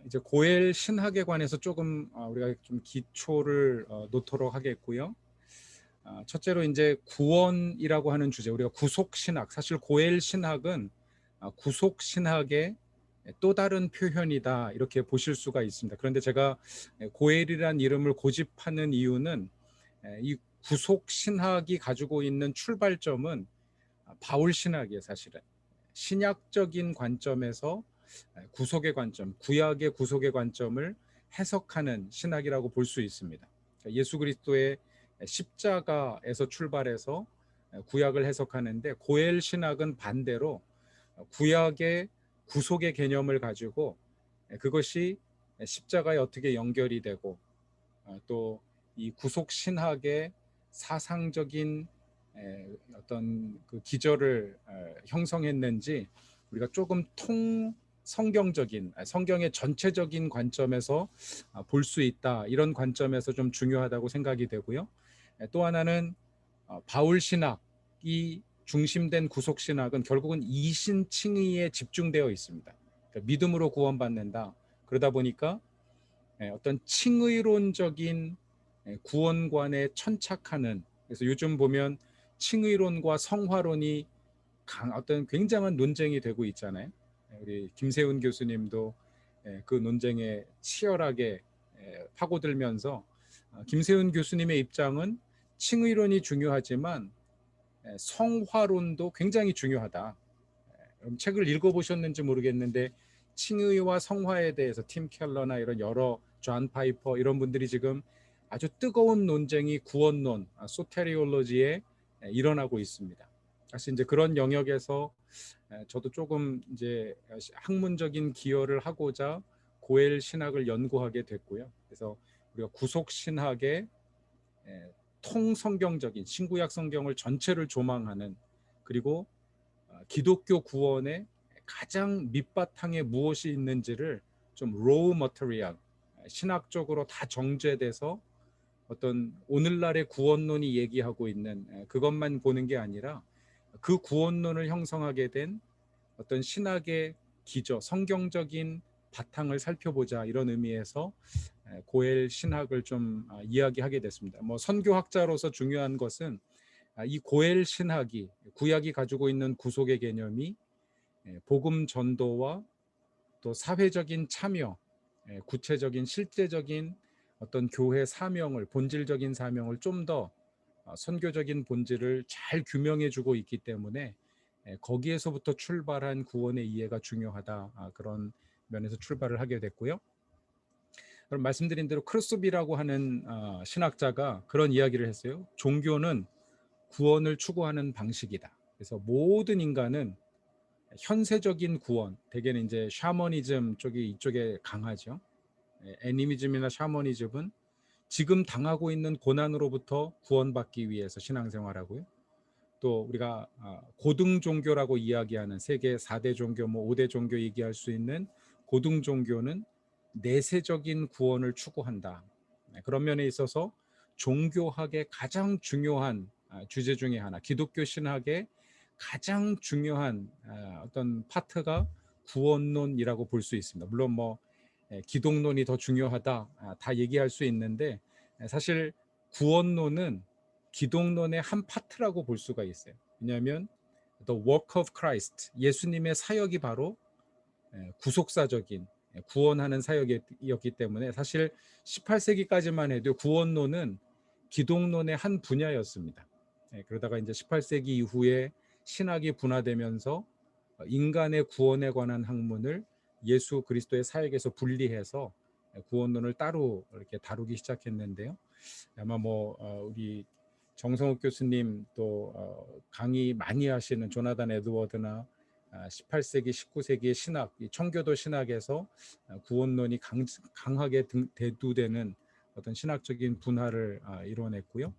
이제 고엘 신학에 관해서 조금 우리가 좀 기초를 놓도록 하겠고요. 첫째로 이제 구원이라고 하는 주제, 우리가 구속 신학, 사실 고엘 신학은 구속 신학의 또 다른 표현이다 이렇게 보실 수가 있습니다. 그런데 제가 고엘이라는 이름을 고집하는 이유는 이 구속 신학이 가지고 있는 출발점은 바울 신학이에요. 사실은 신약적인 관점에서 구속의 관점, 구약의 구속의 관점을 해석하는 신학이라고 볼 수 있습니다. 예수 그리스도의 십자가에서 출발해서 구약을 해석하는데, 고엘 신학은 반대로 구약의 구속의 개념을 가지고 그것이 십자가에 어떻게 연결이 되고, 또 이 구속 신학의 사상적인 어떤 그 기저를 형성했는지 우리가 조금 성경적인, 성경의 전체적인 관점에서 볼 수 있다, 이런 관점에서 좀 중요하다고 생각이 되고요. 또 하나는 바울 신학이 중심된 구속 신학은 결국은 이신칭의에 집중되어 있습니다. 그러니까 믿음으로 구원받는다. 그러다 보니까 어떤 칭의론적인 구원관에 천착하는, 그래서 요즘 보면 칭의론과 성화론이 어떤 굉장한 논쟁이 되고 있잖아요. 우리 김세훈 교수님도 그 논쟁에 치열하게 파고들면서, 김세훈 교수님의 입장은 칭의론이 중요하지만 성화론도 굉장히 중요하다. 책을 읽어보셨는지 모르겠는데 칭의와 성화에 대해서 팀 켈러나 이런 여러 존 파이퍼 이런 분들이 지금 아주 뜨거운 논쟁이 구원론, 소테리올로지에 일어나고 있습니다. 사실 이제 그런 영역에서 저도 조금 이제 학문적인 기여를 하고자 고엘 신학을 연구하게 됐고요. 그래서 우리가 구속 신학의 통성경적인 신구약 성경을 전체를 조망하는, 그리고 기독교 구원의 가장 밑바탕에 무엇이 있는지를 좀 로우 머터리얼, 신학적으로 다 정제돼서 어떤 오늘날의 구원론이 얘기하고 있는 그것만 보는 게 아니라 그 구원론을 형성하게 된 어떤 신학의 기저, 성경적인 바탕을 살펴보자, 이런 의미에서 고엘 신학을 좀 이야기하게 됐습니다. 뭐 선교학자로서 중요한 것은 이 고엘 신학이, 구약이 가지고 있는 구속의 개념이 복음 전도와 또 사회적인 참여, 구체적인 실제적인 어떤 교회 사명을, 본질적인 사명을 좀 더 선교적인 본질을 잘 규명해 주고 있기 때문에 거기에서부터 출발한 구원의 이해가 중요하다, 그런 면에서 출발을 하게 됐고요. 그럼 말씀드린 대로 크루스비라고 하는 신학자가 그런 이야기를 했어요. 종교는 구원을 추구하는 방식이다. 그래서 모든 인간은 현세적인 구원, 대개는 이제 샤머니즘 쪽이 이쪽에 강하죠. 애니미즘이나 샤머니즘은 지금 당하고 있는 고난으로부터 구원받기 위해서 신앙생활하고요. 또 우리가 고등 종교라고 이야기하는 세계 4대 종교, 뭐 5대 종교 얘기할 수 있는 고등 종교는 내세적인 구원을 추구한다. 그런 면에 있어서 종교학의 가장 중요한 주제 중에 하나, 기독교 신학의 가장 중요한 어떤 파트가 구원론이라고 볼 수 있습니다. 물론 뭐 기독론이 더 중요하다, 다 얘기할 수 있는데 사실 구원론은 기독론의 한 파트라고 볼 수가 있어요. 왜냐하면 The work of Christ, 예수님의 사역이 바로 구속사적인 구원하는 사역이었기 때문에 사실 18세기까지만 해도 구원론은 기독론의 한 분야였습니다. 그러다가 이제 18세기 이후에 신학이 분화되면서 인간의 구원에 관한 학문을 예수 그리스도의 사역에서 분리해서 구원론을 따로 이렇게 다루기 시작했는데요. 아마 뭐 우리 정성욱 교수님 또 강의 많이 하시는 조나단 에드워드나 18세기, 19세기의 신학, 청교도 신학에서 구원론이 강하게 대두되는 어떤 신학적인 분화를 이뤄냈고요.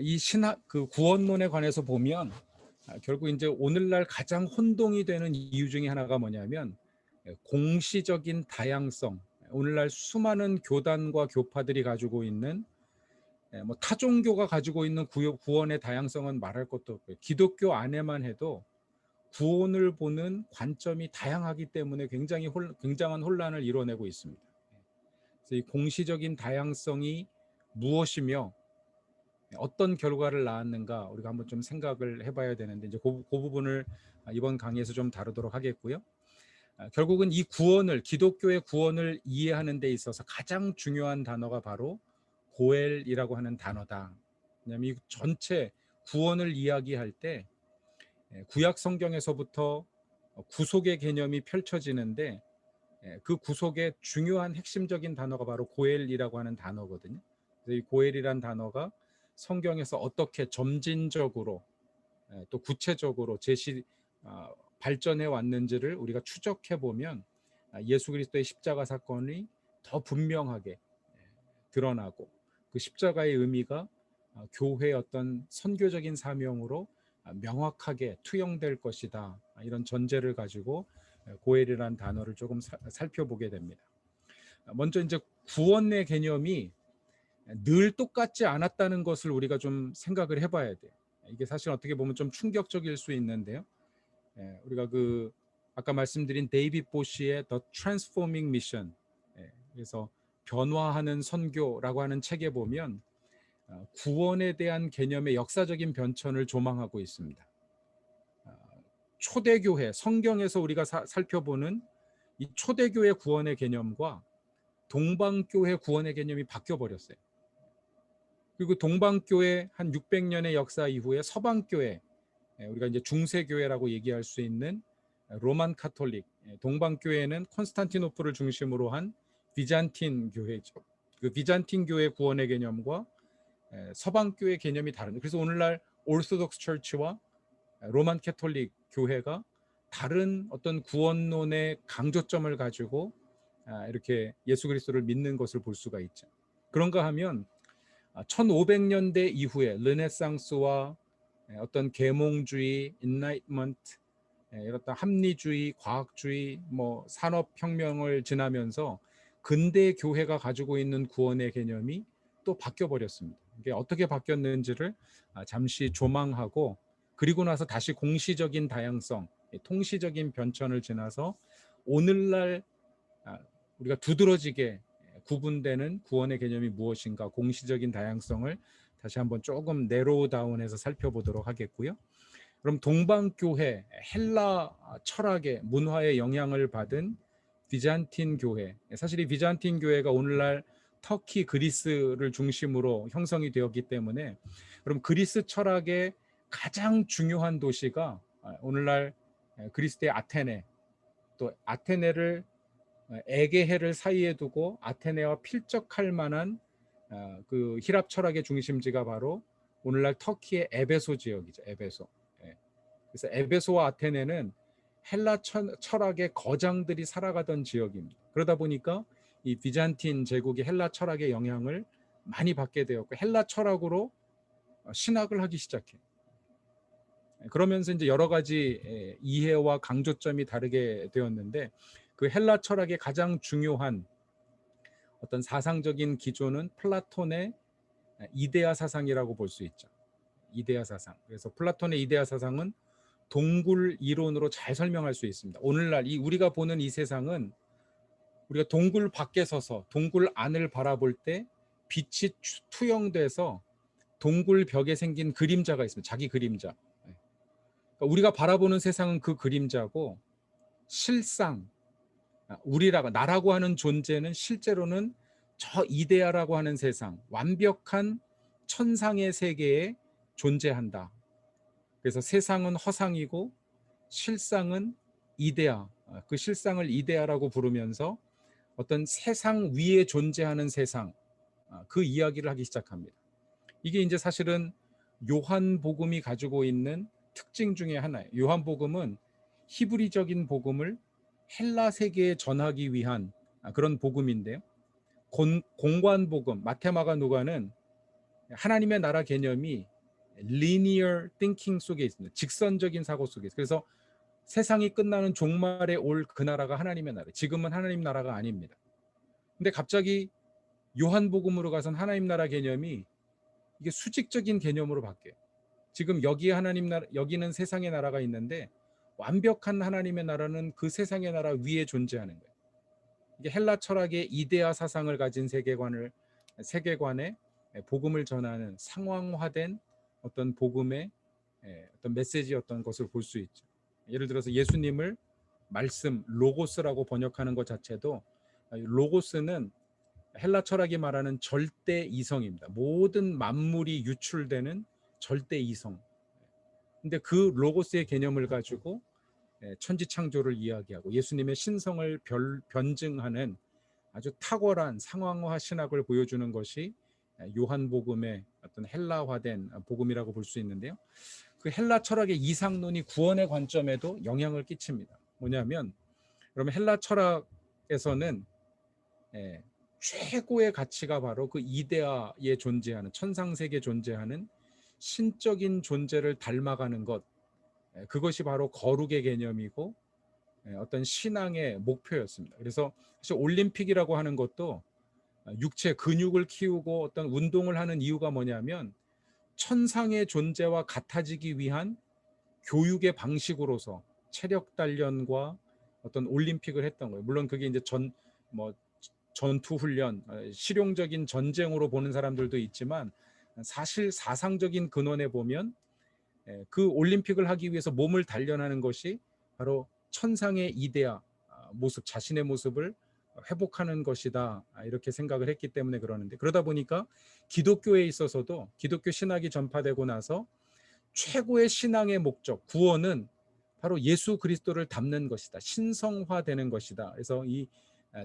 이 신학 그 구원론에 관해서 보면 결국 이제 오늘날 가장 혼동이 되는 이유 중에 하나가 뭐냐면 공시적인 다양성, 오늘날 수많은 교단과 교파들이 가지고 있는 뭐 타종교가 가지고 있는 구원의 다양성은 말할 것도 없고요. 기독교 안에만 해도 구원을 보는 관점이 다양하기 때문에 굉장한 혼란을 이뤄내고 있습니다. 그래서 이 공시적인 다양성이 무엇이며 어떤 결과를 낳았는가 우리가 한번 좀 생각을 해봐야 되는데 이제 그 부분을 이번 강의에서 좀 다루도록 하겠고요. 결국은 이 구원을 기독교의 구원을 이해하는 데 있어서 가장 중요한 단어가 바로 고엘이라고 하는 단어다. 왜냐하면 이 전체 구원을 이야기할 때 구약 성경에서부터 구속의 개념이 펼쳐지는데 그 구속의 중요한 핵심적인 단어가 바로 고엘이라고 하는 단어거든요. 그래서 이 고엘이란 단어가 성경에서 어떻게 점진적으로 또 구체적으로 발전해 왔는지를 우리가 추적해 보면 예수 그리스도의 십자가 사건이 더 분명하게 드러나고 그 십자가의 의미가 교회의 어떤 선교적인 사명으로 명확하게 투영될 것이다. 이런 전제를 가지고 고엘이라는 단어를 조금 살펴보게 됩니다. 먼저 이제 구원의 개념이 늘 똑같지 않았다는 것을 우리가 좀 생각을 해봐야 돼요. 이게 사실 어떻게 보면 좀 충격적일 수 있는데요. 우리가 그 아까 말씀드린 데이빗 보시의 The Transforming Mission, 그래서 변화하는 선교라고 하는 책에 보면 구원에 대한 개념의 역사적인 변천을 조망하고 있습니다. 초대교회, 성경에서 우리가 살펴보는 이 초대교회 구원의 개념과 동방교회 구원의 개념이 바뀌어버렸어요. 그리고 동방교회 한 600년의 역사 이후에 서방교회, 우리가 이제 중세교회라고 얘기할 수 있는 로만 카톨릭, 동방교회는 콘스탄티노플을 중심으로 한 비잔틴 교회죠. 그 비잔틴 교회 구원의 개념과 서방교회 개념이 다른. 그래서 오늘날 오르소독스 처치와 로만 캐톨릭 교회가 다른 어떤 구원론의 강조점을 가지고 이렇게 예수 그리스도를 믿는 것을 볼 수가 있죠. 그런가 하면 1500년대 이후에 르네상스와 어떤 계몽주의, 인라이트먼트, 이런 합리주의, 과학주의, 산업혁명을 지나면서 근대 교회가 가지고 있는 구원의 개념이 또 바뀌어 버렸습니다. 이게 어떻게 바뀌었는지를 잠시 조망하고 그리고 나서 다시 공시적인 다양성, 통시적인 변천을 지나서 오늘날 우리가 두드러지게 구분되는 구원의 개념이 무엇인가, 공시적인 다양성을 다시 한번 조금 내로우 다운해서 살펴보도록 하겠고요. 그럼 동방교회, 헬라 철학의 문화의 영향을 받은 비잔틴 교회, 사실 이 비잔틴 교회가 오늘날 터키, 그리스를 중심으로 형성이 되었기 때문에 그럼 그리스 철학의 가장 중요한 도시가 오늘날 그리스의 아테네, 또 아테네를 에게해를 사이에 두고 아테네와 필적할 만한 그 히랍 철학의 중심지가 바로 오늘날 터키의 에베소 지역이죠. 에베소. 그래서 에베소와 아테네는 헬라 철학의 거장들이 살아가던 지역입니다. 그러다 보니까 이 비잔틴 제국이 헬라 철학의 영향을 많이 받게 되었고 헬라 철학으로 신학을 하기 시작해요. 그러면서 이제 여러 가지 이해와 강조점이 다르게 되었는데 그 헬라 철학의 가장 중요한 어떤 사상적인 기조는 플라톤의 이데아 사상이라고 볼 수 있죠. 이데아 사상. 그래서 플라톤의 이데아 사상은 동굴 이론으로 잘 설명할 수 있습니다. 오늘날 우리가 보는 이 세상은 우리가 동굴 밖에 서서 동굴 안을 바라볼 때 빛이 투영돼서 동굴 벽에 생긴 그림자가 있습니다. 자기 그림자. 그러니까 우리가 바라보는 세상은 그 그림자고 실상 나라고 하는 존재는 실제로는 저 이데아라고 하는 세상, 완벽한 천상의 세계에 존재한다. 그래서 세상은 허상이고 실상은 이데아, 그 실상을 이데아라고 부르면서 어떤 세상 위에 존재하는 세상, 그 이야기를 하기 시작합니다. 이게 이제 사실은 요한복음이 가지고 있는 특징 중에 하나예요. 요한복음은 히브리적인 복음을 헬라 세계에 전하기 위한 그런 복음인데요. 공관복음, 마테마가 누가는 하나님의 나라 개념이 linear thinking 속에 있습니다. 직선적인 사고 속에 있습니다. 그래서 세상이 끝나는 종말에 올 그 나라가 하나님의 나라. 지금은 하나님 나라가 아닙니다. 근데 갑자기 요한복음으로 가선 하나님 나라 개념이 이게 수직적인 개념으로 바뀌어요. 지금 여기에 하나님 나라, 여기는 세상의 나라가 있는데 완벽한 하나님의 나라는 그 세상의 나라 위에 존재하는 거예요. 이게 헬라 철학의 이데아 사상을 가진 세계관에 복음을 전하는 상황화된 어떤 복음의 어떤 메시지였던 것을 볼 수 있죠. 예를 들어서 예수님을 말씀, 로고스라고 번역하는 것 자체도, 로고스는 헬라 철학이 말하는 절대 이성입니다. 모든 만물이 유출되는 절대 이성. 근데 그 로고스의 개념을 가지고 천지 창조를 이야기하고 예수님의 신성을 변증하는 아주 탁월한 상황화 신학을 보여주는 것이 요한복음의 어떤 헬라화된 복음이라고 볼 수 있는데요. 그 헬라 철학의 이상론이 구원의 관점에도 영향을 끼칩니다. 뭐냐면, 그러면 헬라 철학에서는 최고의 가치가 바로 그 이데아에 존재하는, 천상세계에 존재하는 신적인 존재를 닮아가는 것, 그것이 바로 거룩의 개념이고 어떤 신앙의 목표였습니다. 그래서 사실 올림픽이라고 하는 것도 육체 근육을 키우고 어떤 운동을 하는 이유가 뭐냐면 천상의 존재와 같아지기 위한 교육의 방식으로서 체력 단련과 어떤 올림픽을 했던 거예요. 물론 그게 이제 전투 훈련, 실용적인 전쟁으로 보는 사람들도 있지만, 사실 사상적인 근원에 보면 그 올림픽을 하기 위해서 몸을 단련하는 것이 바로 천상의 이데아 모습, 자신의 모습을 회복하는 것이다, 이렇게 생각을 했기 때문에 그러는데, 그러다 보니까 기독교에 있어서도 기독교 신학이 전파되고 나서 최고의 신앙의 목적, 구원은 바로 예수 그리스도를 닮는 것이다, 신성화되는 것이다. 그래서 이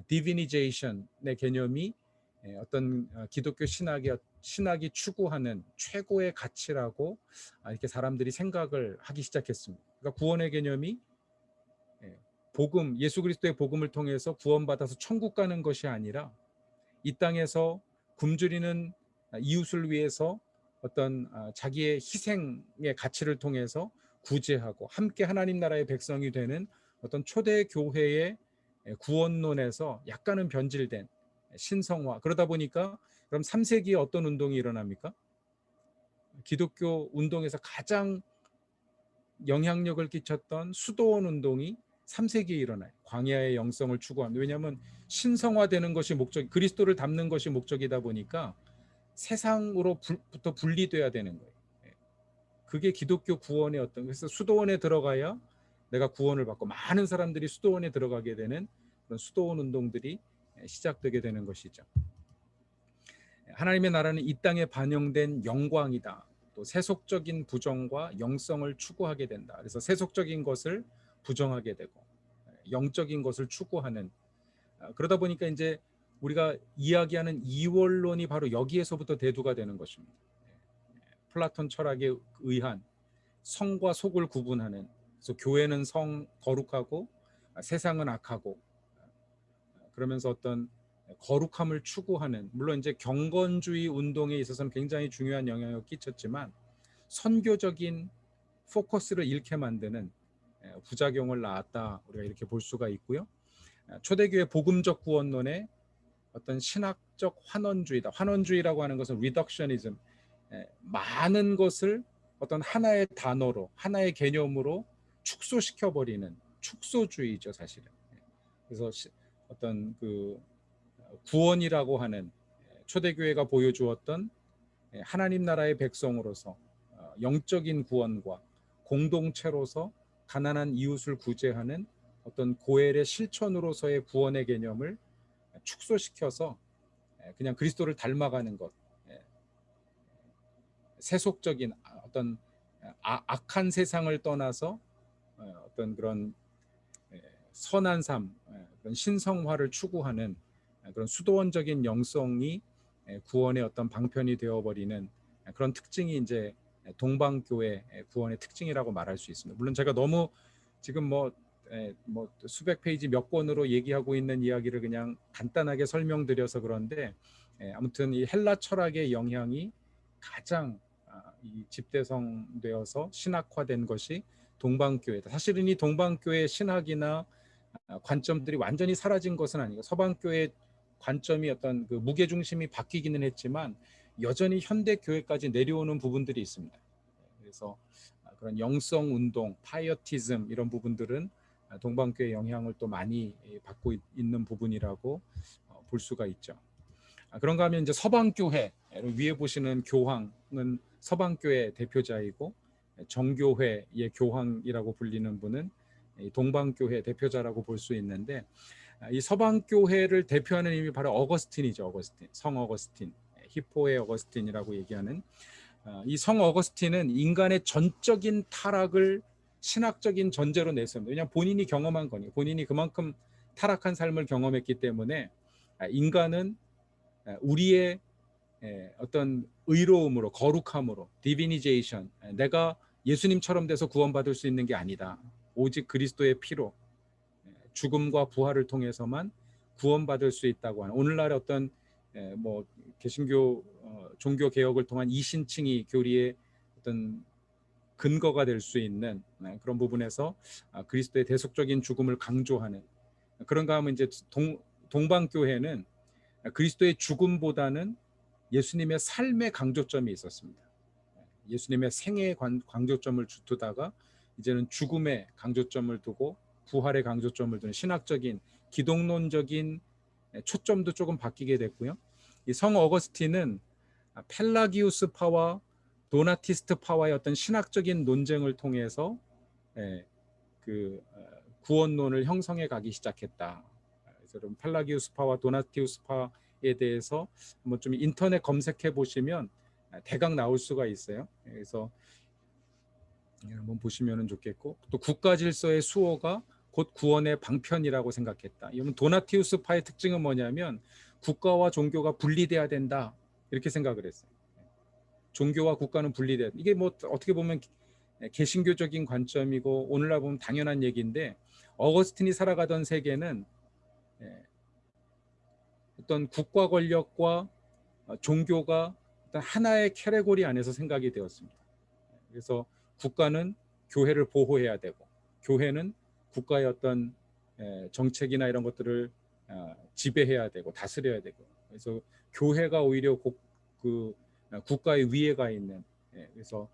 디비니제이션의 개념이 어떤 기독교 신학이 추구하는 최고의 가치라고 이렇게 사람들이 생각을 하기 시작했습니다. 그러니까 구원의 개념이 복음, 예수 그리스도의 복음을 통해서 구원받아서 천국 가는 것이 아니라 이 땅에서 굶주리는 이웃을 위해서 어떤 자기의 희생의 가치를 통해서 구제하고 함께 하나님 나라의 백성이 되는 어떤 초대 교회의 구원론에서 약간은 변질된 신성화. 그러다 보니까 그럼 3세기에 어떤 운동이 일어납니까? 기독교 운동에서 가장 영향력을 끼쳤던 수도원 운동이 3세기에 일어나요. 광야의 영성을 추구합니다. 왜냐하면 신성화되는 것이 목적, 그리스도를 닮는 것이 목적이다 보니까 세상으로부터 분리돼야 되는 거예요. 그게 기독교 구원의 어떤, 그래서 수도원에 들어가야 내가 구원을 받고 많은 사람들이 수도원에 들어가게 되는 그런 수도원 운동들이 시작되게 되는 것이죠. 하나님의 나라는 이 땅에 반영된 영광이다. 또 세속적인 부정과 영성을 추구하게 된다. 그래서 세속적인 것을 부정하게 되고 영적인 것을 추구하는, 그러다 보니까 이제 우리가 이야기하는 이원론이 바로 여기에서부터 대두가 되는 것입니다. 플라톤 철학에 의한 성과 속을 구분하는, 그래서 교회는 거룩하고 세상은 악하고, 그러면서 어떤 거룩함을 추구하는, 물론 이제 경건주의 운동에 있어서는 굉장히 중요한 영향을 끼쳤지만 선교적인 포커스를 잃게 만드는 부작용을 낳았다, 우리가 이렇게 볼 수가 있고요. 초대교회 복음적 구원론의 어떤 신학적 환원주의다. 환원주의라고 하는 것은 리덕셔니즘, 많은 것을 어떤 하나의 단어로, 하나의 개념으로 축소시켜버리는 축소주의죠, 사실은. 그래서 어떤 그 구원이라고 하는 초대교회가 보여주었던 하나님 나라의 백성으로서 영적인 구원과 공동체로서 가난한 이웃을 구제하는 어떤 고엘의 실천으로서의 구원의 개념을 축소시켜서 그냥 그리스도를 닮아가는 것, 세속적인 어떤 악한 세상을 떠나서 어떤 그런 선한 삶, 그런 신성화를 추구하는 그런 수도원적인 영성이 구원의 어떤 방편이 되어버리는 그런 특징이 이제 동방교회 구원의 특징이라고 말할 수 있습니다. 물론 제가 너무 지금 뭐 수백 페이지 몇 권으로 얘기하고 있는 이야기를 그냥 간단하게 설명드려서 그런데, 아무튼 이 헬라 철학의 영향이 가장 이 집대성되어서 신학화된 것이 동방교회다. 사실은 이 동방교회 신학이나 관점들이 완전히 사라진 것은 아니고 서방교회 관점이 어떤 그 무게중심이 바뀌기는 했지만 여전히 현대 교회까지 내려오는 부분들이 있습니다. 그래서 그런 영성 운동, 파이어티즘 이런 부분들은 동방교회 영향을 또 많이 받고 있는 부분이라고 볼 수가 있죠. 그런가 하면 이제 서방교회 위에 보시는 교황은 서방교회 대표자이고 정교회의 교황이라고 불리는 분은 동방교회 대표자라고 볼 수 있는데 이 서방교회를 대표하는 이름이 바로 어거스틴이죠. 어거스틴, 성 어거스틴, 히포의 어거스틴이라고 얘기하는 이 성 어거스틴은 인간의 전적인 타락을 신학적인 전제로 냈습니다. 왜냐하면 본인이 경험한 거니, 본인이 그만큼 타락한 삶을 경험했기 때문에 인간은 우리의 어떤 의로움으로, 거룩함으로, 디비니제이션, 내가 예수님처럼 돼서 구원받을 수 있는 게 아니다. 오직 그리스도의 피로 죽음과 부활을 통해서만 구원받을 수 있다고 하는, 오늘날의 어떤 뭐 개신교 종교 개혁을 통한 이신칭이 교리의 어떤 근거가 될 수 있는 그런 부분에서 그리스도의 대속적인 죽음을 강조하는, 그런가 하면 이제 동방교회는 그리스도의 죽음보다는 예수님의 삶의 강조점이 있었습니다. 예수님의 생애의 강조점을 두다가 이제는 죽음의 강조점을 두고 부활의 강조점을 두는 신학적인 기독론적인 초점도 조금 바뀌게 됐고요. 이 성 어거스틴은 펠라기우스파와 도나티스트파와의 어떤 신학적인 논쟁을 통해서 그 구원론을 형성해 가기 시작했다. 그래서 펠라기우스파와 도나티우스파에 대해서 한번 좀 인터넷 검색해 보시면 대강 나올 수가 있어요. 그래서 한번 보시면 좋겠고, 또 국가 질서의 수호가 곧 구원의 방편이라고 생각했다. 이건 도나티우스파의 특징은 뭐냐면 국가와 종교가 분리돼야 된다 이렇게 생각을 했어요. 종교와 국가는 분리돼야 된다. 이게 뭐 어떻게 보면 개신교적인 관점이고 오늘날 보면 당연한 얘기인데, 어거스틴이 살아가던 세계는 어떤 국가 권력과 종교가 어떤 하나의 캐테고리 안에서 생각이 되었습니다. 그래서 국가는 교회를 보호해야 되고 교회는 국가의 어떤 정책이나 이런 것들을 지배해야 되고 다스려야 되고, 그래서 교회가 오히려 그 국가의 위에 가 있는, 그래서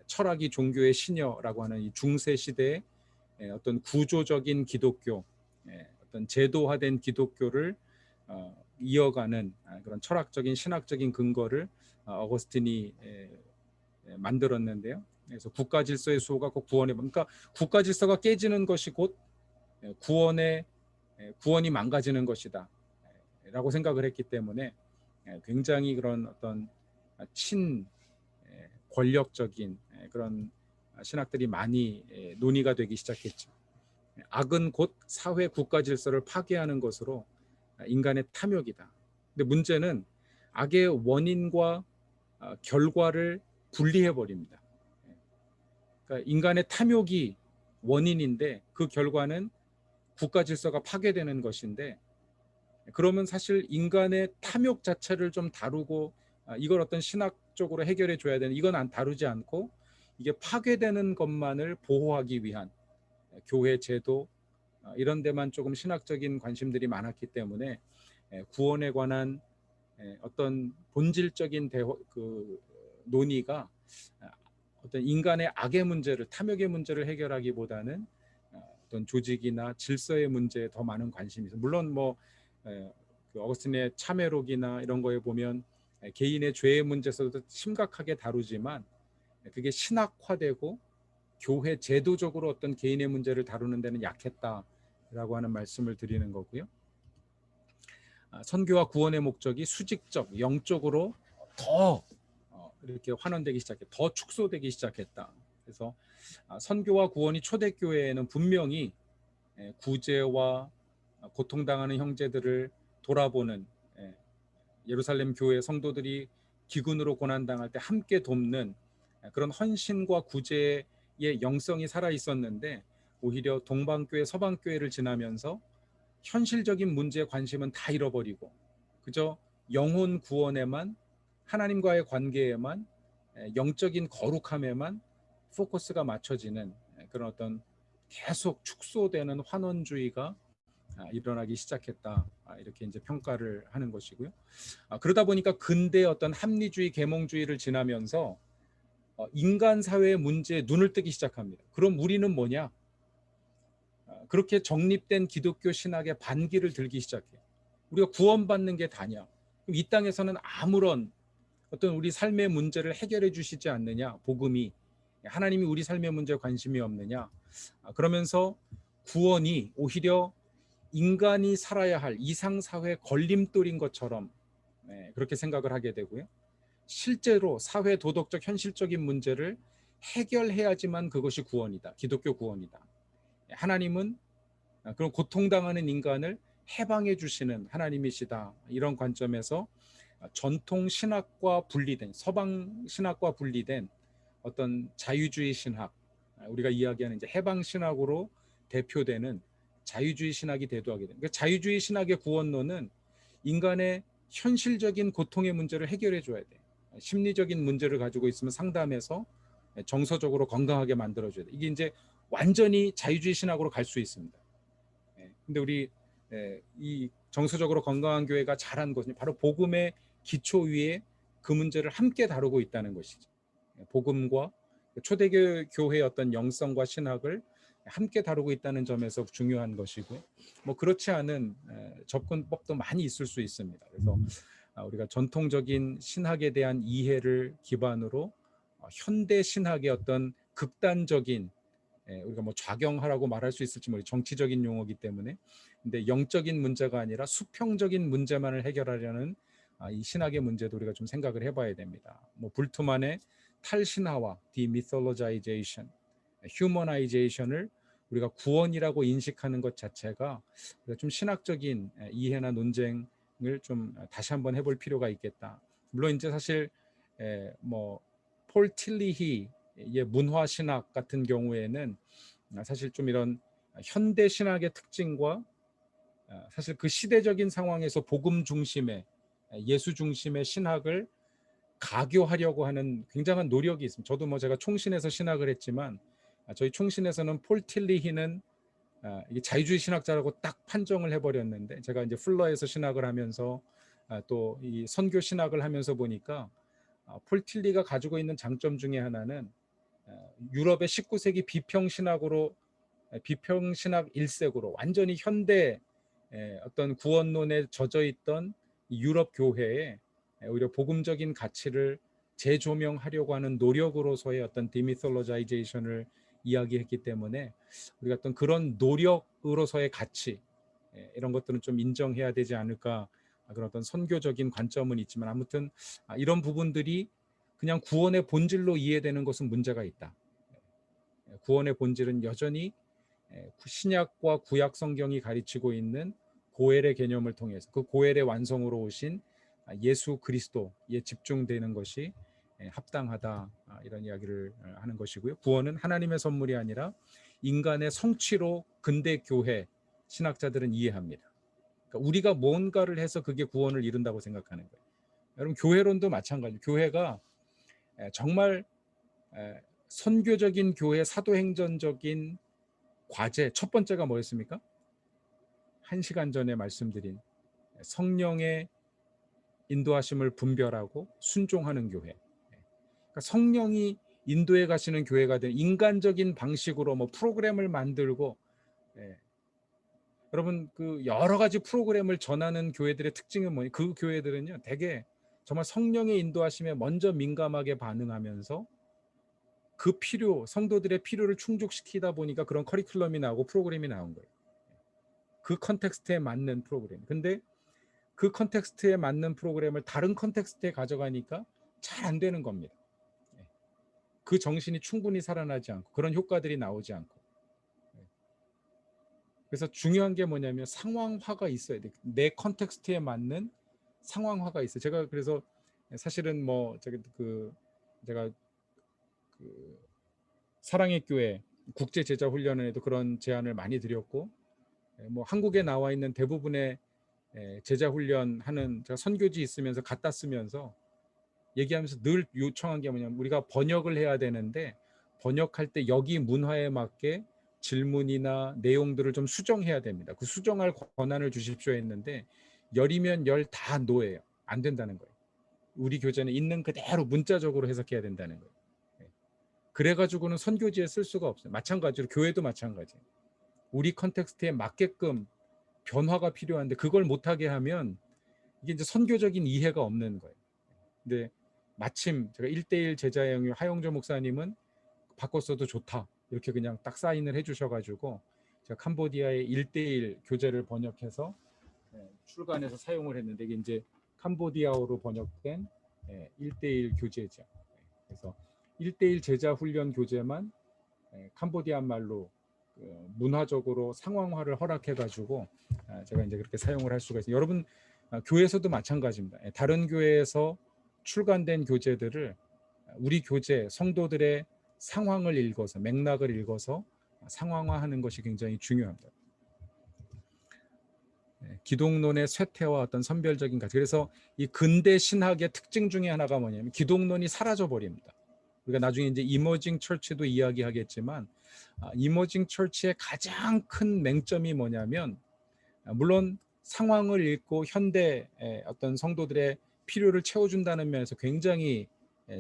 철학이 종교의 시녀라고 하는 이 중세 시대의 어떤 구조적인 기독교, 어떤 제도화된 기독교를 이어가는 그런 철학적인 신학적인 근거를 어거스틴이 만들었는데요. 그래서 국가 질서의 수호가 곧 구원의, 그러니까 국가 질서가 깨지는 것이 곧 구원이 망가지는 것이다 라고 생각을 했기 때문에 굉장히 그런 어떤 친 권력적인 그런 신학들이 많이 논의가 되기 시작했죠. 악은 곧 사회 국가 질서를 파괴하는 것으로 인간의 탐욕이다. 근데 문제는 악의 원인과 결과를 분리해 버립니다. 그러니까 인간의 탐욕이 원인인데 그 결과는 국가 질서가 파괴되는 것인데, 그러면 사실 인간의 탐욕 자체를 좀 다루고 이걸 어떤 신학적으로 해결해 줘야 되는, 이건 다루지 않고 이게 파괴되는 것만을 보호하기 위한 교회 제도 이런 데만 조금 신학적인 관심들이 많았기 때문에 구원에 관한 어떤 본질적인 그 논의가 어떤 인간의 악의 문제를, 탐욕의 문제를 해결하기보다는 어떤 조직이나 질서의 문제에 더 많은 관심이 있어요. 물론 뭐 그 어거스틴의 참회록이나 이런 거에 보면 개인의 죄의 문제에서도 심각하게 다루지만 그게 신학화되고 교회 제도적으로 어떤 개인의 문제를 다루는 데는 약했다라고 하는 말씀을 드리는 거고요. 선교와 구원의 목적이 수직적, 영적으로 더 이렇게 환원되기 시작했다. 더 축소되기 시작했다. 그래서 선교와 구원이 초대교회에는 분명히 구제와 고통당하는 형제들을 돌아보는, 예루살렘 교회 성도들이 기근으로 고난당할 때 함께 돕는 그런 헌신과 구제의 영성이 살아 있었는데, 오히려 동방교회 서방교회를 지나면서 현실적인 문제에 관심은 다 잃어버리고 그저 영혼 구원에만, 하나님과의 관계에만, 영적인 거룩함에만 포커스가 맞춰지는 그런 어떤 계속 축소되는 환원주의가 일어나기 시작했다, 이렇게 이제 평가를 하는 것이고요. 그러다 보니까 근대 어떤 합리주의 계몽주의를 지나면서 인간 사회의 문제에 눈을 뜨기 시작합니다. 그럼 우리는 뭐냐? 그렇게 정립된 기독교 신학의 반기를 들기 시작해요. 우리가 구원받는 게 다냐? 그럼 이 땅에서는 아무런 어떤 우리 삶의 문제를 해결해 주시지 않느냐? 복음이 하나님이 우리 삶의 문제에 관심이 없느냐? 그러면서 구원이 오히려 인간이 살아야 할 이상사회 걸림돌인 것처럼 그렇게 생각을 하게 되고요. 실제로 사회 도덕적 현실적인 문제를 해결해야지만 그것이 구원이다. 기독교 구원이다. 하나님은 그런 고통당하는 인간을 해방해 주시는 하나님이시다. 이런 관점에서 전통 신학과 분리된 서방 신학과 분리된 어떤 자유주의 신학, 우리가 이야기하는 이제 해방 신학으로 대표되는 자유주의 신학이 대두하게 됩니다. 그러니까 자유주의 신학의 구원론은 인간의 현실적인 고통의 문제를 해결해 줘야 돼. 심리적인 문제를 가지고 있으면 상담해서 정서적으로 건강하게 만들어 줘야 돼. 이게 이제 완전히 자유주의 신학으로 갈 수 있습니다. 근데 우리 이 정서적으로 건강한 교회가 잘한 것은 바로 복음의 기초 위에 그 문제를 함께 다루고 있다는 것이죠. 복음과 초대교 교회의 어떤 영성과 신학을 함께 다루고 있다는 점에서 중요한 것이고, 뭐 그렇지 않은 접근법도 많이 있을 수 있습니다. 그래서 우리가 전통적인 신학에 대한 이해를 기반으로 현대 신학의 어떤 극단적인, 우리가 뭐 좌경하라고 말할 수 있을지 모르겠어요. 정치적인 용어이기 때문에. 근데 영적인 문제가 아니라 수평적인 문제만을 해결하려는 이 신학의 문제도 우리가 좀 생각을 해봐야 됩니다. 뭐 불트만의 탈신화와 디미톨로자이제이션, 휴머나이제이션을 우리가 구원이라고 인식하는 것 자체가 우리가 좀 신학적인 이해나 논쟁을 좀 다시 한번 해볼 필요가 있겠다. 물론 이제 사실 폴 틸리히의 문화 신학 같은 경우에는 사실 좀 이런 현대 신학의 특징과 사실 그 시대적인 상황에서 복음 중심의 예수 중심의 신학을 가교하려고 하는 굉장한 노력이 있습니다. 저도 뭐 제가 총신에서 신학을 했지만 저희 총신에서는 폴 틸리히는 이게 자유주의 신학자라고 딱 판정을 해버렸는데, 제가 이제 풀러에서 신학을 하면서 또 이 선교 신학을 하면서 보니까 폴 틸리가 가지고 있는 장점 중에 하나는 유럽의 19세기 비평신학으로 비평신학 일색으로 완전히 현대 어떤 구원론에 젖어 있던 유럽 교회에 오히려 복음적인 가치를 재조명하려고 하는 노력으로서의 어떤 디미톨로자이제이션을 이야기했기 때문에 우리가 어떤 그런 노력으로서의 가치, 이런 것들은 좀 인정해야 되지 않을까, 그런 어떤 선교적인 관점은 있지만 아무튼 이런 부분들이 그냥 구원의 본질로 이해되는 것은 문제가 있다. 구원의 본질은 여전히 신약과 구약 성경이 가르치고 있는 고엘의 개념을 통해서 그 고엘의 완성으로 오신 예수 그리스도에 집중되는 것이 합당하다, 이런 이야기를 하는 것이고요. 구원은 하나님의 선물이 아니라 인간의 성취로 근대 교회 신학자들은 이해합니다. 그러니까 우리가 뭔가를 해서 그게 구원을 이룬다고 생각하는 거예요. 여러분, 교회론도 마찬가지예요. 교회가 정말 선교적인 교회, 사도행전적인 과제 첫 번째가 뭐였습니까? 1시간 전에 말씀드린 성령의 인도하심을 분별하고 순종하는 교회. 그러니까 성령이 인도해 가시는 교회가 된 인간적인 방식으로 뭐 프로그램을 만들고, 여러분 그 여러 가지 프로그램을 전하는 교회들의 특징은 뭐니? 그 교회들은요, 대개 정말 성령의 인도하심에 먼저 민감하게 반응하면서 그 필요, 성도들의 필요를 충족시키다 보니까 그런 커리큘럼이 나오고 프로그램이 나온 거예요. 그 컨텍스트에 맞는 프로그램. 근데 그 컨텍스트에 맞는 프로그램을 다른 컨텍스트에 가져가니까 잘 안 되는 겁니다. 그 정신이 충분히 살아나지 않고 그런 효과들이 나오지 않고. 그래서 중요한 게 뭐냐면 상황화가 있어야 돼. 내 컨텍스트에 맞는 상황화가 있어요. 제가 그래서 사실은 뭐 제가 그 사랑의 교회 국제 제자 훈련에도 그런 제안을 많이 드렸고, 뭐 한국에 나와 있는 대부분의 제자 훈련하는 제가 선교지 있으면서 갖다 쓰면서 얘기하면서 늘 요청한 게 뭐냐면 우리가 번역을 해야 되는데 번역할 때 여기 문화에 맞게 질문이나 내용들을 좀 수정해야 됩니다. 그 수정할 권한을 주십시오 했는데 열이면 열 다 노예요. 안 된다는 거예요. 우리 교재는 있는 그대로 문자적으로 해석해야 된다는 거예요. 그래가지고는 선교지에 쓸 수가 없어요. 마찬가지로 교회도 마찬가지. 우리 컨텍스트에 맞게끔 변화가 필요한데 그걸 못하게 하면 이게 이제 선교적인 이해가 없는 거예요. 근데 마침 제가 1:1 제자의 영역 하용조 목사님은 바꿨어도 좋다 이렇게 그냥 딱 사인을 해주셔가지고 제가 캄보디아의 1:1 교재를 번역해서 출간해서 사용을 했는데 이게 이제 캄보디아어로 번역된 1:1 교재죠. 그래서 1:1 제자 훈련 교재만 캄보디아 말로 문화적으로 상황화를 허락해가지고 제가 이제 그렇게 사용을 할 수가 있어요. 여러분 교회에서도 마찬가지입니다. 다른 교회에서 출간된 교재들을 우리 교재 성도들의 상황을 읽어서 맥락을 읽어서 상황화하는 것이 굉장히 중요합니다. 기독론의 쇠퇴와 어떤 선별적인 가치. 그래서 이 근대 신학의 특징 중에 하나가 뭐냐면 기독론이 사라져 버립니다. 우리가 나중에 이제 이머징 처치도 이야기하겠지만 이머징 처치의 가장 큰 맹점이 뭐냐면 물론 상황을 읽고 현대 어떤 성도들의 필요를 채워준다는 면에서 굉장히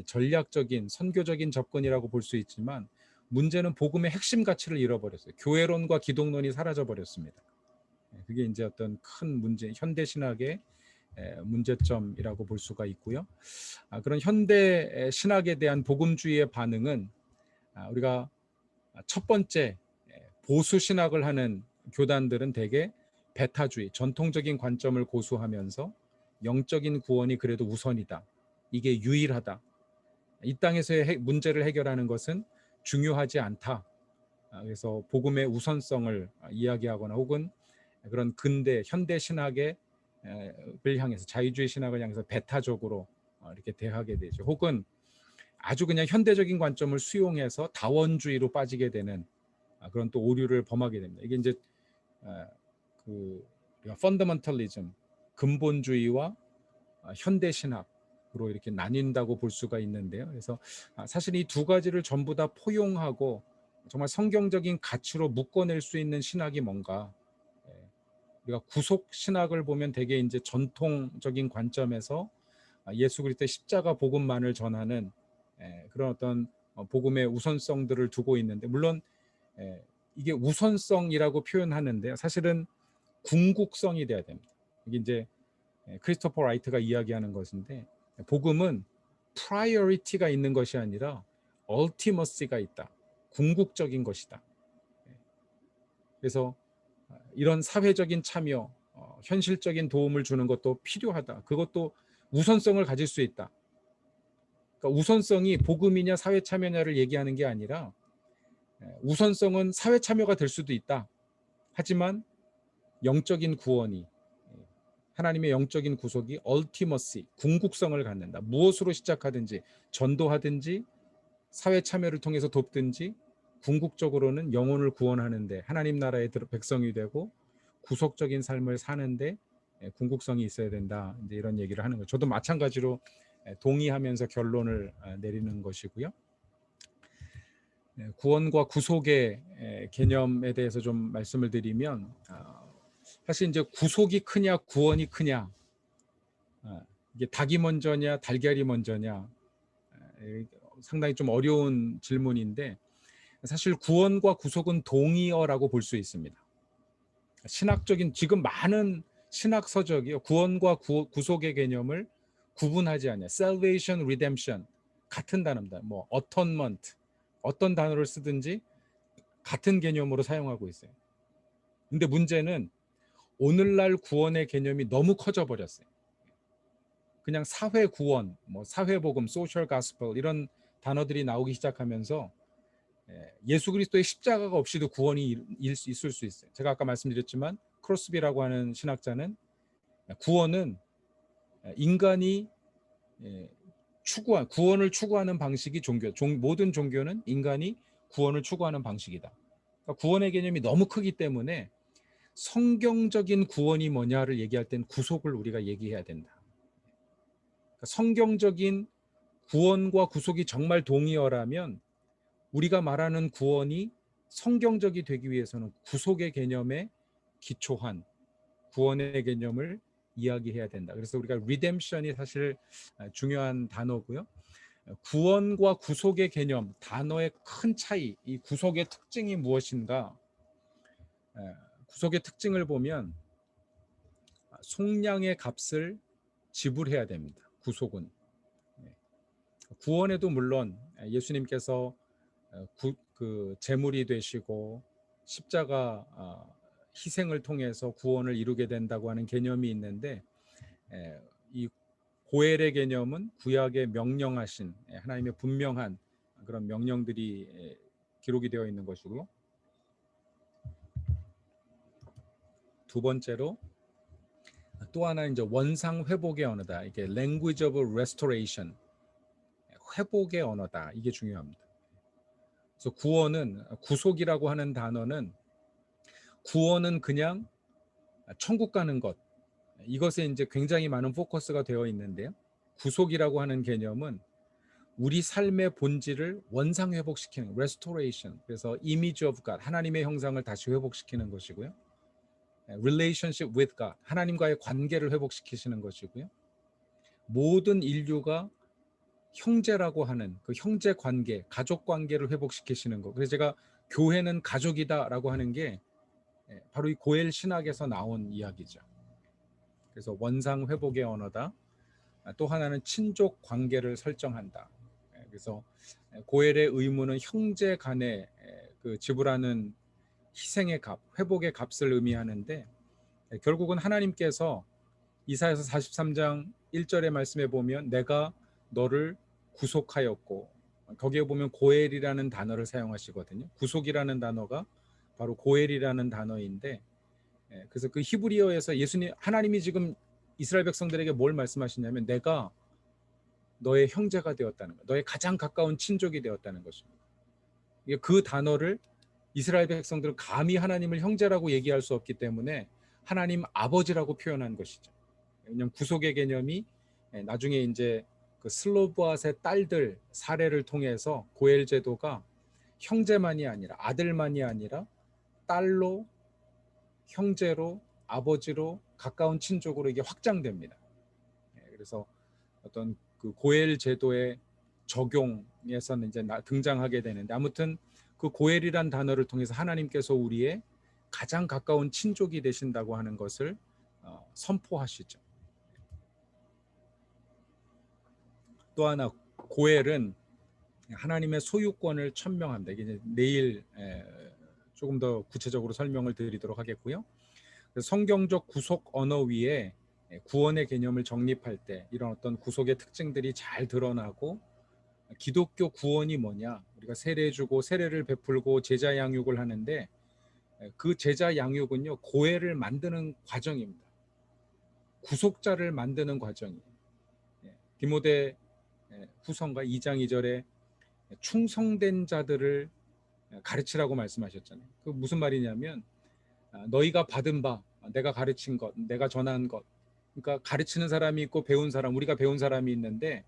전략적인 선교적인 접근이라고 볼 수 있지만 문제는 복음의 핵심 가치를 잃어버렸어요. 교회론과 기독론이 사라져 버렸습니다. 그게 이제 어떤 큰 문제, 현대 신학의 문제점이라고 볼 수가 있고요. 그런 현대 신학에 대한 복음주의의 반응은 우리가 첫 번째 보수 신학을 하는 교단들은 대개 베타주의, 전통적인 관점을 고수하면서 영적인 구원이 그래도 우선이다. 이게 유일하다. 이 땅에서의 문제를 해결하는 것은 중요하지 않다. 그래서 복음의 우선성을 이야기하거나 혹은 그런 근대 현대 신학을 향해서 자유주의 신학을 향해서 배타적으로 이렇게 대하게 되죠. 혹은 아주 그냥 현대적인 관점을 수용해서 다원주의로 빠지게 되는 그런 또 오류를 범하게 됩니다. 이게 이제 그 펀더먼털리즘, 근본주의와 현대 신학으로 이렇게 나뉜다고 볼 수가 있는데요. 그래서 사실 이 두 가지를 전부 다 포용하고 정말 성경적인 가치로 묶어낼 수 있는 신학이 뭔가? 우리가 구속 신학을 보면 대개 이제 전통적인 관점에서 예수 그리스도의 십자가 복음만을 전하는 그런 어떤 복음의 우선성들을 두고 있는데 물론 이게 우선성이라고 표현하는데 사실은 궁극성이 돼야 됩니다. 이게 이제 크리스토퍼 라이트가 이야기하는 것인데 복음은 프라이어리티가 있는 것이 아니라 얼티머시가 있다. 궁극적인 것이다. 그래서 이런 사회적인 참여, 현실적인 도움을 주는 것도 필요하다. 그것도 우선성을 가질 수 있다. 그러니까 우선성이 복음이냐 사회 참여냐를 얘기하는 게 아니라 우선성은 사회 참여가 될 수도 있다. 하지만 영적인 구원이 하나님의 영적인 구속이 얼티머시, 궁극성을 갖는다. 무엇으로 시작하든지 전도하든지 사회 참여를 통해서 돕든지 궁극적으로는 영혼을 구원하는데 하나님 나라의 백성이 되고 구속적인 삶을 사는데 궁극성이 있어야 된다. 이제 이런 얘기를 하는 거죠. 저도 마찬가지로 동의하면서 결론을 내리는 것이고요. 구원과 구속의 개념에 대해서 좀 말씀을 드리면 사실 이제 구속이 크냐 구원이 크냐 이게 닭이 먼저냐 달걀이 먼저냐 상당히 좀 어려운 질문인데 사실 구원과 구속은 동의어라고 볼 수 있습니다. 신학적인 지금 많은 신학 서적이요 구원과 구속의 개념을 구분하지 않아요. Salvation, Redemption 같은 단어입니다. 뭐 Atonement 어떤 단어를 쓰든지 같은 개념으로 사용하고 있어요. 근데 문제는 오늘날 구원의 개념이 너무 커져 버렸어요. 그냥 사회 구원, 뭐 사회 복음, 소셜 가스펠 이런 단어들이 나오기 시작하면서 예수 그리스도의 십자가가 없이도 구원이 있을 수 있어요. 제가 아까 말씀드렸지만 크로스비라고 하는 신학자는 구원은 인간이 구원을 추구하는 방식이 모든 종교는 인간이 구원을 추구하는 방식이다. 그러니까 구원의 개념이 너무 크기 때문에 성경적인 구원이 뭐냐를 얘기할 땐 구속을 우리가 얘기해야 된다. 그러니까 성경적인 구원과 구속이 정말 동의어라면 우리가 말하는 구원이 성경적이 되기 위해서는 구속의 개념에 기초한 구원의 개념을 이야기해야 된다. 그래서 우리가 리뎀션이 사실 중요한 단어고요. 구원과 구속의 개념, 단어의 큰 차이, 이 구속의 특징이 무엇인가? 구속의 특징을 보면 속량의 값을 지불해야 됩니다. 구속은. 구원에도 물론 예수님께서 그 제물이 되시고 십자가 희생을 통해서 구원을 이루게 된다고 하는 개념이 있는데, 이 고엘의 개념은 구약에 명령하신 하나님의 분명한 그런 명령들이 기록이 되어 있는 것이고요. 두 번째로 또 하나 이제 원상 회복의 언어다. 이게 language of restoration, 회복의 언어다. 이게 중요합니다. 그래서 구원은, 구속이라고 하는 단어는, 구원은 그냥 천국 가는 것, 이것에 이제 굉장히 많은 포커스가 되어 있는데요. 구속이라고 하는 개념은 우리 삶의 본질을 원상 회복시키는 restoration. 그래서 image of God, 하나님의 형상을 다시 회복시키는 것이고요. relationship with God, 하나님과의 관계를 회복시키시는 것이고요. 모든 인류가 형제라고 하는 그 형제 관계, 가족 관계를 회복시키시는 것. 그래서 제가 교회는 가족이다라고 하는 게 바로 이 고엘 신학에서 나온 이야기죠. 그래서 원상 회복의 언어다. 또 하나는 친족 관계를 설정한다. 그래서 고엘의 의무는 형제 간에 그 지불하는 희생의 값, 회복의 값을 의미하는데, 결국은 하나님께서 이사야서 43장 1절의 말씀에 보면 내가 너를 구속하였고, 거기에 보면 고엘이라는 단어를 사용하시거든요. 구속이라는 단어가 바로 고엘이라는 단어인데, 그래서 그 히브리어에서 예수님, 하나님이 지금 이스라엘 백성들에게 뭘 말씀하시냐면 내가 너의 형제가 되었다는 것, 너의 가장 가까운 친족이 되었다는 것입니다. 그 단어를 이스라엘 백성들은 감히 하나님을 형제라고 얘기할 수 없기 때문에 하나님 아버지라고 표현한 것이죠. 왜냐하면 구속의 개념이 나중에 이제 그 슬로브앗의 딸들 사례를 통해서 고엘 제도가 형제만이 아니라, 아들만이 아니라 딸로, 형제로, 아버지로, 가까운 친족으로 이게 확장됩니다. 그래서 어떤 그 고엘 제도의 적용에서는 이제 등장하게 되는데, 아무튼 그 고엘이란 단어를 통해서 하나님께서 우리의 가장 가까운 친족이 되신다고 하는 것을 선포하시죠. 또 하나, 고엘은 하나님의 소유권을 천명합니다. 이게 내일 조금 더 구체적으로 설명을 드리도록 하겠고요. 성경적 구속 언어 위에 구원의 개념을 정립할 때 이런 어떤 구속의 특징들이 잘 드러나고, 기독교 구원이 뭐냐, 우리가 세례 주고 세례를 베풀고 제자 양육을 하는데 그 제자 양육은요 고엘을 만드는 과정입니다. 구속자를 만드는 과정이에요. 디모데 후서가 2장 2절에 충성된 자들을 가르치라고 말씀하셨잖아요. 그 무슨 말이냐면 너희가 받은 바, 내가 가르친 것, 내가 전한 것, 그러니까 가르치는 사람이 있고 배운 사람, 우리가 배운 사람이 있는데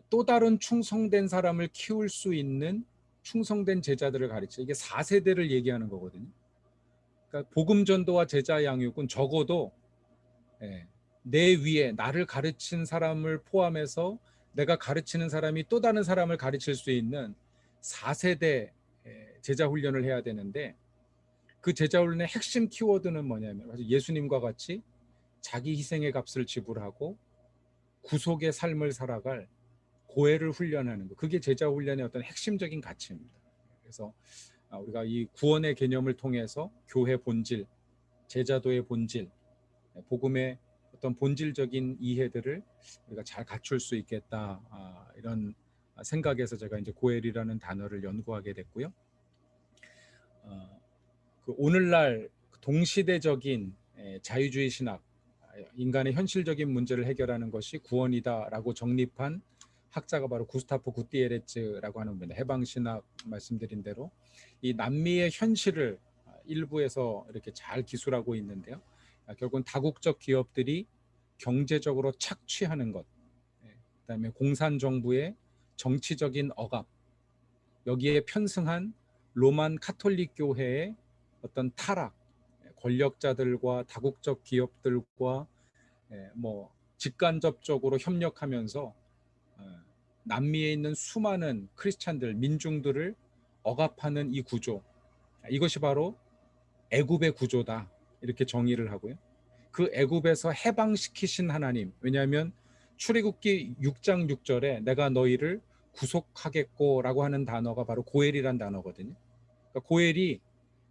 또 다른 충성된 사람을 키울 수 있는 충성된 제자들을 가르쳐. 이게 4세대를 얘기하는 거거든요. 그러니까 복음 전도와 제자 양육은 적어도 내 위에 나를 가르친 사람을 포함해서 내가 가르치는 사람이 또 다른 사람을 가르칠 수 있는 4세대 제자 훈련을 해야 되는데, 그 제자 훈련의 핵심 키워드는 뭐냐면 예수님과 같이 자기 희생의 값을 지불하고 구속의 삶을 살아갈 고해를 훈련하는 것, 그게 제자 훈련의 어떤 핵심적인 가치입니다. 그래서 우리가 이 구원의 개념을 통해서 교회 본질, 제자도의 본질, 복음의 어떤 본질적인 이해들을 우리가 잘 갖출 수 있겠다, 이런 생각에서 제가 이제 고엘이라는 단어를 연구하게 됐고요. 그 오늘날 동시대적인 자유주의 신학, 인간의 현실적인 문제를 해결하는 것이 구원이다라고 정립한 학자가 바로 구스타프 구티에레츠라고 하는 분입니다. 해방신학 말씀드린 대로 이 남미의 현실을 일부에서 이렇게 잘 기술하고 있는데요. 결국은 다국적 기업들이 경제적으로 착취하는 것, 그다음에 공산정부의 정치적인 억압, 여기에 편승한 로만 카톨릭 교회의 어떤 타락, 권력자들과 다국적 기업들과 뭐 직간접적으로 협력하면서 남미에 있는 수많은 크리스찬들, 민중들을 억압하는 이 구조, 이것이 바로 애굽의 구조다, 이렇게 정의를 하고요. 그 애굽에서 해방시키신 하나님, 왜냐하면 출애굽기 6장 6절에 내가 너희를 구속하겠고라고 하는 단어가 바로 고엘이란 단어거든요. 그러니까 고엘이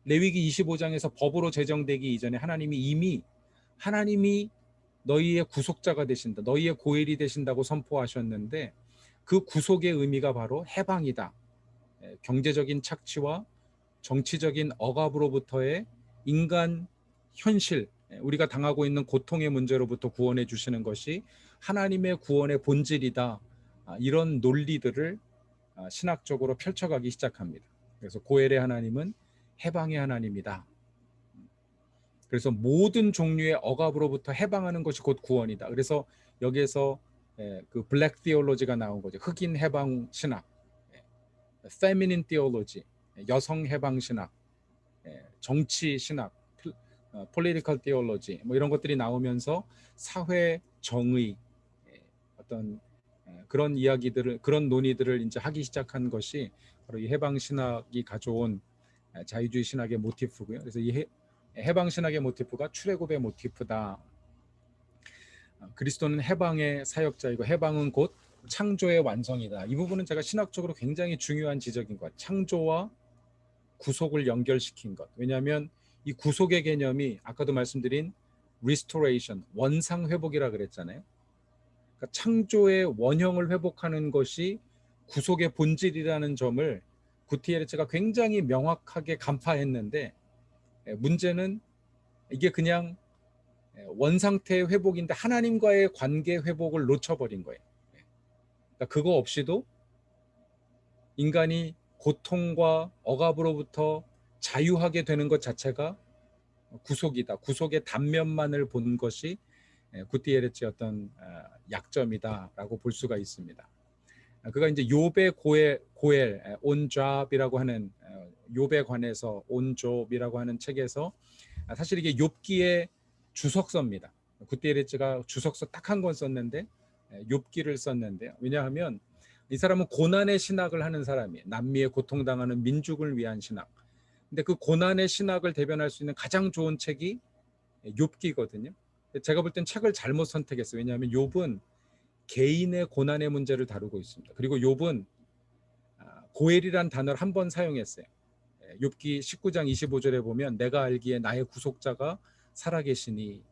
레위기 25장에서 법으로 제정되기 이전에 하나님이 너희의 구속자가 되신다, 너희의 고엘이 되신다고 선포하셨는데, 그 구속의 의미가 바로 해방이다. 경제적인 착취와 정치적인 억압으로부터의 인간 현실, 우리가 당하고 있는 고통의 문제로부터 구원해 주시는 것이 하나님의 구원의 본질이다. 이런 논리들을 신학적으로 펼쳐가기 시작합니다. 그래서 고엘의 하나님은 해방의 하나님이다. 그래서 모든 종류의 억압으로부터 해방하는 것이 곧 구원이다. 그래서 여기에서 그 블랙 티올로지가 나온 거죠. 흑인 해방 신학, 페미닌 티올로지, 여성 해방 신학, 정치 신학, 폴리티컬 티올로지, 뭐 이런 것들이 나오면서 사회 정의, 어떤 그런 이야기들을, 그런 논의들을 이제 하기 시작한 것이 바로 이 해방 신학이 가져온 자유주의 신학의 모티프고요. 그래서 이 해방 신학의 모티프가 출애굽의 모티프다. 그리스도는 해방의 사역자이고 해방은 곧 창조의 완성이다. 이 부분은 제가 신학적으로 굉장히 중요한 지적인 것 같아요. 창조와 구속을 연결시킨 것. 왜냐하면 이 구속의 개념이 아까도 말씀드린 restoration, 원상 회복이라 그랬잖아요. 그러니까 창조의 원형을 회복하는 것이 구속의 본질이라는 점을 구티에레츠가 굉장히 명확하게 간파했는데, 문제는 이게 그냥 원상태의 회복인데 하나님과의 관계 회복을 놓쳐버린 거예요. 그러니까 그거 없이도 인간이 고통과 억압으로부터 자유하게 되는 것 자체가 구속이다. 구속의 단면만을 본 것이 구티에레츠의 어떤 약점이다라고 볼 수가 있습니다. 그가 이제 욥의 고엘 온잡이라고 하는, 욥에 관해서 온좁이라고 하는 책에서, 사실 이게 욥기의 주석서입니다. 구티에레츠가 주석서 딱 한 권 썼는데, 욥기를 썼는데요. 왜냐하면 이 사람은 고난의 신학을 하는 사람이에요. 남미에 고통당하는 민족을 위한 신학. 근데 그 고난의 신학을 대변할 수 있는 가장 좋은 책이 욥기거든요. 제가 볼 땐 책을 잘못 선택했어요. 왜냐하면 욥은 개인의 고난의 문제를 다루고 있습니다. 그리고 욥은 고엘이란 단어를 한 번 사용했어요. 욥기 19장 25절에 보면 내가 알기에 나의 구속자가 살아계시니,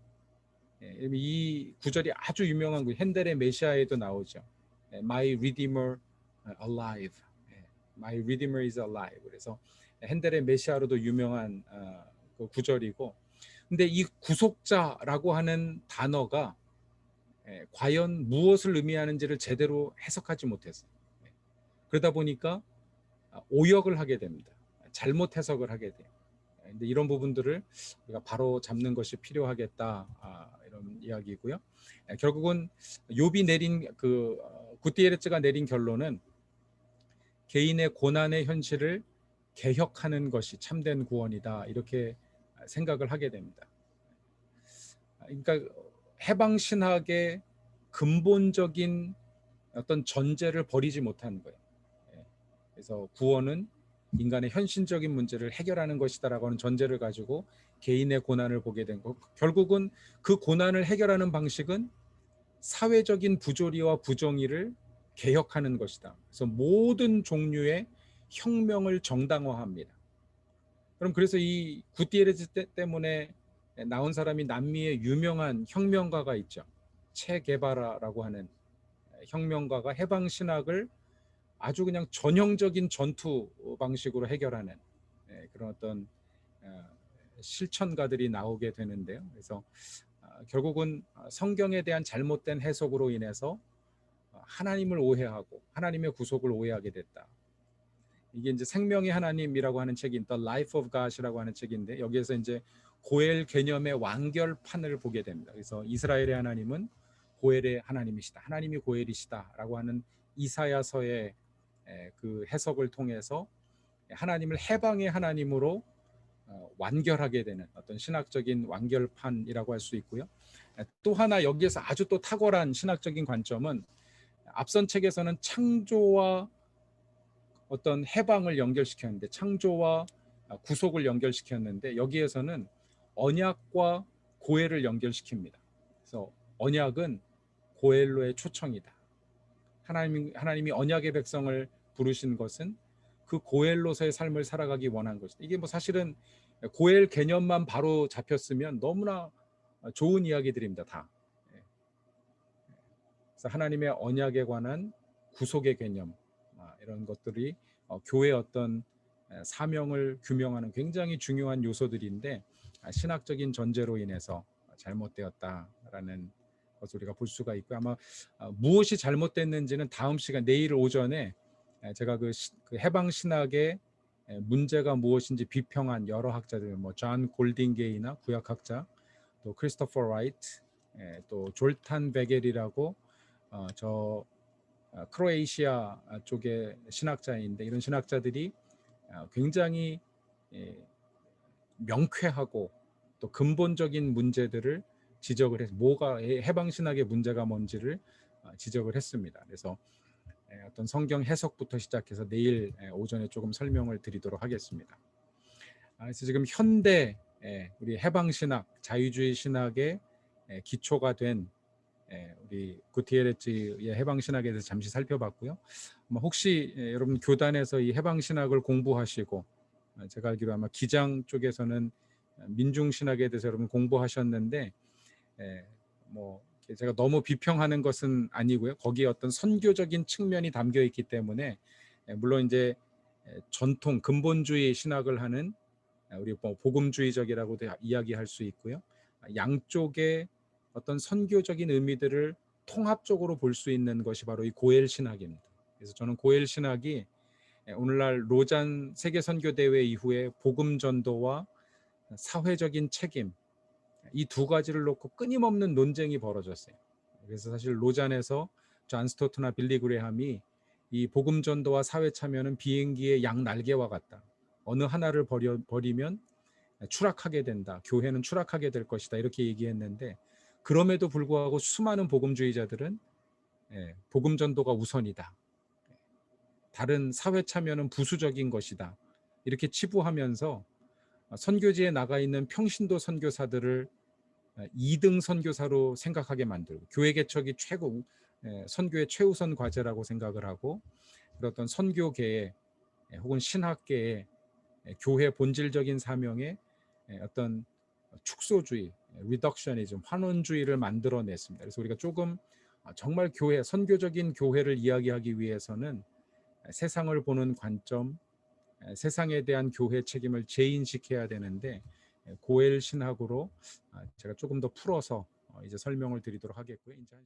이 구절이 아주 유명한 구절, 핸델의 메시아에도 나오죠. My Redeemer alive. My Redeemer is alive. 그래서 핸델의 메시아로도 유명한 그 구절이고, 근데 이 구속자라고 하는 단어가 과연 무엇을 의미하는지를 제대로 해석하지 못했어요. 그러다 보니까 오역을 하게 됩니다. 잘못 해석을 하게 돼요. 근데 이런 부분들을 우리가 바로 잡는 것이 필요하겠다, 이런 이야기고요. 결국은 욥이 내린 구티에레츠가 내린 결론은 개인의 고난의 현실을 개혁하는 것이 참된 구원이다, 이렇게 생각을 하게 됩니다. 그러니까 해방 신학의 근본적인 어떤 전제를 버리지 못한 거예요. 그래서 구원은 인간의 현실적인 문제를 해결하는 것이다라고 하는 전제를 가지고 개인의 고난을 보게 된 거. 결국은 그 고난을 해결하는 방식은 사회적인 부조리와 부정의를 개혁하는 것이다. 그래서 모든 종류의 혁명을 정당화합니다. 그래서 이 구티에레즈 때문에 나온 사람이 남미의 유명한 혁명가가 있죠. 체 게바라라고 하는 혁명가가 해방 신학을 아주 그냥 전형적인 전투 방식으로 해결하는 그런 어떤 실천가들이 나오게 되는데요. 그래서 결국은 성경에 대한 잘못된 해석으로 인해서 하나님을 오해하고 하나님의 구속을 오해하게 됐다. 이게 이제 생명의 하나님이라고 하는 책인 The Life of God이라고 하는 책인데, 여기에서 이제 고엘 개념의 완결판을 보게 됩니다. 그래서 이스라엘의 하나님은 고엘의 하나님이시다, 하나님이 고엘이시다라고 하는 이사야서의 그 해석을 통해서 하나님을 해방의 하나님으로 완결하게 되는 어떤 신학적인 완결판이라고 할 수 있고요. 또 하나 여기에서 아주 또 탁월한 신학적인 관점은 앞선 책에서는 창조와 어떤 해방을 연결시켰는데, 창조와 구속을 연결시켰는데, 여기에서는 언약과 고해를 연결시킵니다. 그래서 언약은 고엘로의 초청이다. 하나님이 언약의 백성을 부르신 것은 그 고엘로서의 삶을 살아가기 원한 것이다. 이게 뭐 사실은 고엘 개념만 바로 잡혔으면 너무나 좋은 이야기들입니다. 다. 그래서 하나님의 언약에 관한 구속의 개념, 이런 것들이 교회의 어떤 사명을 규명하는 굉장히 중요한 요소들인데, 신학적인 전제로 인해서 잘못되었다라는 것을 우리가 볼 수가 있고, 아마 무엇이 잘못됐는지는 다음 시간, 내일 오전에 제가 그 해방 신학의 문제가 무엇인지 비평한 여러 학자들, 뭐 존 골딩게이나 구약학자, 또 크리스토퍼 라이트, 또 졸탄 베겔이라고 저 크로에이시아 쪽의 신학자인데, 이런 신학자들이 굉장히 명쾌하고 또 근본적인 문제들을 지적을 해서, 뭐가 해방 신학의 문제가 뭔지를 지적을 했습니다. 그래서 어떤 성경 해석부터 시작해서 내일 오전에 조금 설명을 드리도록 하겠습니다. 그래서 지금 현대 우리 해방 신학, 자유주의 신학의 기초가 된 우리 구티에레츠의 해방 신학에 대해서 잠시 살펴봤고요. 혹시 여러분 교단에서 이 해방 신학을 공부하시고, 제가 알기로 아마 기장 쪽에서는 민중 신학에 대해서 여러분 공부하셨는데, 뭐 제가 너무 비평하는 것은 아니고요. 거기에 어떤 선교적인 측면이 담겨 있기 때문에, 물론 이제 전통 근본주의 신학을 하는 우리 뭐 복음주의적이라고도 이야기할 수 있고요. 양쪽의 어떤 선교적인 의미들을 통합적으로 볼 수 있는 것이 바로 이 고엘 신학입니다. 그래서 저는 고엘 신학이 오늘날 로잔 세계 선교 대회 이후에 복음 전도와 사회적인 책임, 이 두 가지를 놓고 끊임없는 논쟁이 벌어졌어요. 그래서 사실 로잔에서 존 스토트나 빌리 그레함이 이 복음 전도와 사회 참여는 비행기의 양 날개와 같다. 어느 하나를 버리면 추락하게 된다. 교회는 추락하게 될 것이다. 이렇게 얘기했는데, 그럼에도 불구하고 수많은 복음주의자들은 복음 전도가 우선이다. 다른 사회 참여는 부수적인 것이다. 이렇게 치부하면서 선교지에 나가 있는 평신도 선교사들을 2등 선교사로 생각하게 만들고, 교회 개척이 선교의 최우선 과제라고 생각을 하고, 그런 선교계의 혹은 신학계의 교회 본질적인 사명에 어떤 축소주의, 리덕셔니즘, 환원주의를 만들어냈습니다. 그래서 우리가 조금 정말 선교적인 교회를 이야기하기 위해서는 세상을 보는 관점, 세상에 대한 교회 책임을 재인식해야 되는데, 고엘 신학으로 제가 조금 더 풀어서 이제 설명을 드리도록 하겠고요. 이제